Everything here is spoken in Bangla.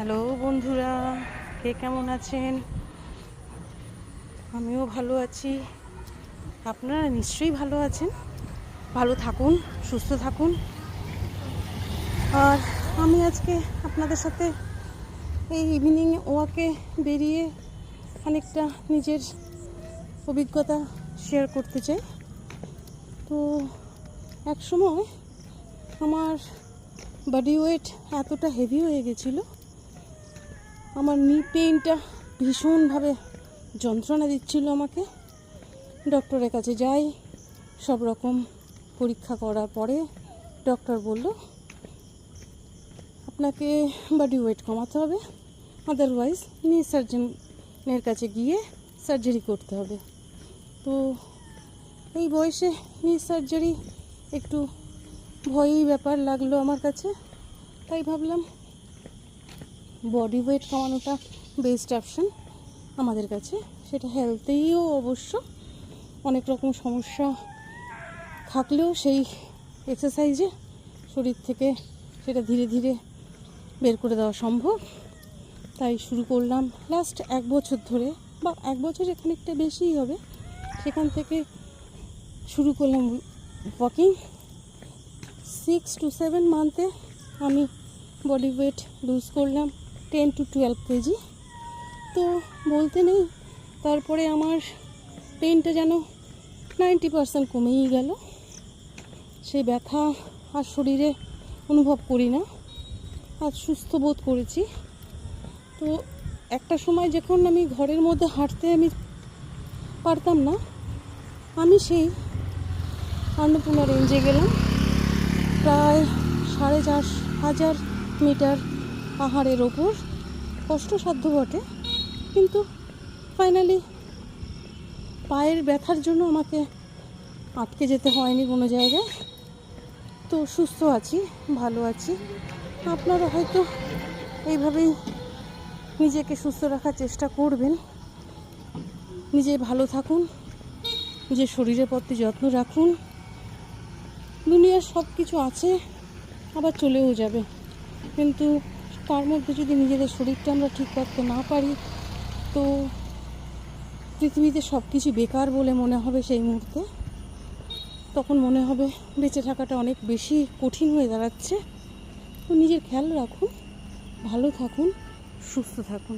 হ্যালো বন্ধুরা, কে কেমন আছেন? আমিও ভালো আছি। আপনারা নিশ্চয়ই ভালো আছেন। ভালো থাকুন, সুস্থ থাকুন। আর আমি আজকে আপনাদের সাথে এই ইভিনিং ওয়াকে বেরিয়ে খানিকটা নিজের অভিজ্ঞতা শেয়ার করতে চাই। তো এক সময় আমার বডি ওয়েট এতটা হেভি হয়ে গেছিলো, আমার নি পেইনটা ভীষণভাবে যন্ত্রণা দিচ্ছিল আমাকে। ডক্টরের কাছে যাই, সব রকম পরীক্ষা করার পরে ডক্টর বলল আপনাকে বডি ওয়েট কমাতে হবে, আদারওয়াইজ নি সার্জনের কাছে গিয়ে সার্জারি করতে হবে। তো এই বয়সে নি সার্জারি একটু ভয়ই ব্যাপার লাগলো আমার কাছে। তাই ভাবলাম বডি ওয়েট কমানোটা বেস্ট অপশন আমাদের কাছে। সেটা হেলথেও অবশ্য অনেক রকম সমস্যা থাকলেও সেই এক্সারসাইজে শরীর থেকে সেটা ধীরে ধীরে বের করে দেওয়া সম্ভব। তাই শুরু করলাম লাস্ট 1 বছর ধরে, বা 1 বছরে খানিকটা বেশিই হবে, সেখান থেকে শুরু করলাম ওয়াকিং। 6 to 7 মান্থে আমি বডি ওয়েট লুজ করলাম 10 to 12 কেজি। তো বলতে নেই, তারপরে আমার পেইনটা যেন 90% কমেই গেল। সেই ব্যথা আর শরীরে অনুভব করি না, আজ সুস্থ বোধ করেছি। তো একটা সময় যখন আমি ঘরের মধ্যে হাঁটতে আমি পারতাম না, আমি সেই অন্নপূর্ণা রেঞ্জে গেলাম। প্রায় 4,500 মিটার পাহাড়ের ওপর, কষ্টসাধ্য বটে, কিন্তু ফাইনালি পায়ের ব্যথার জন্য আমাকে আটকে যেতে হয়নি কোনো জায়গায়। তো সুস্থ আছি, ভালো আছি। আপনারা হয়তো এইভাবেই নিজেকে সুস্থ রাখার চেষ্টা করবেন। নিজে ভালো থাকুন, নিজের শরীরের প্রতি যত্ন রাখুন। দুনিয়ার সব কিছু আছে, আবার চলেও যাবে, কিন্তু তার মধ্যে যদি নিজেদের শরীরটা আমরা ঠিক রাখতে না পারি, তো পৃথিবীতে সব কিছু বেকার বলে মনে হবে। সেই মুহূর্তে তখন মনে হবে বেঁচে থাকাটা অনেক বেশি কঠিন হয়ে দাঁড়াচ্ছে। তো নিজের খেয়াল রাখুন, ভালো থাকুন, সুস্থ থাকুন।